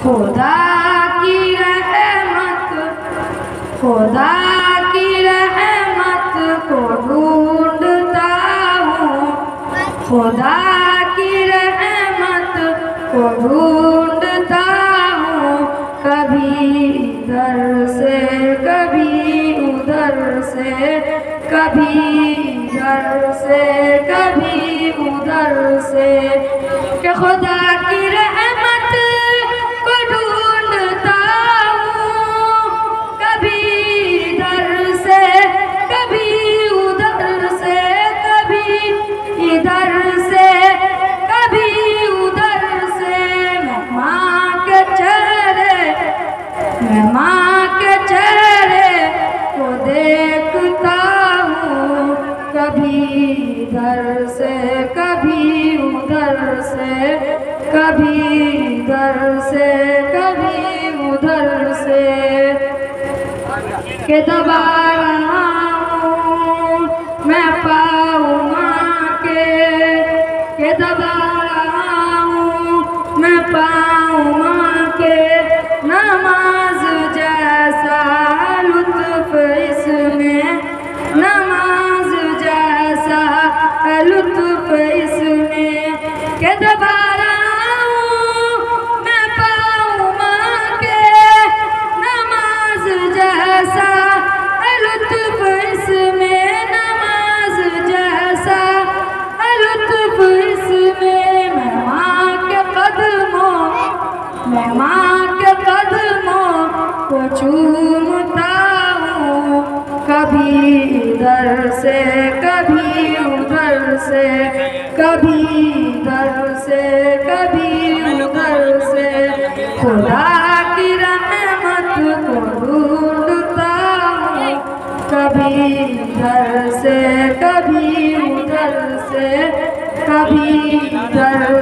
खुदा की रहमत, खुदा की रहमत को ढूंढता हूँ, खुदा की रहमत को ढूंढता हूँ। कभी इधर से कभी उधर से, कभी इधर से कभी उधर से, कि खुदा की रहमत को ढूंढता हूँ। कभी इधर से कभी उधर से, कभी इधर से कभी उधर से। मैं माँ के चेहरे, मैं माँ के चेहरे को देखता हूँ। कभी इधर से कभी उधर से, कभी इधर से कभी उधर से, के दबा रहा हूँ मैं पाऊँ माँ के दबा रहा हूँ मैं पाऊँ माँ के। नमाज जैसा लुत्फ इसमें, नमाज जैसा लुत्फ इसमें, के दबा रहा हूँ मैं पाऊँ माँ के। नमाज जैसा लुत्फ इसमें, नमाज जैसा लुत्फ इसमें। मैं माँ के कदमों, मैं माँ के कदमों को चूमता हूँ। कभी इधर से कभी उधर से, कभी इधर से कभी उधर से। खुदा की रहमत को ढूंढता हूँ। कभी इधर से कभी उधर से, कभी इधर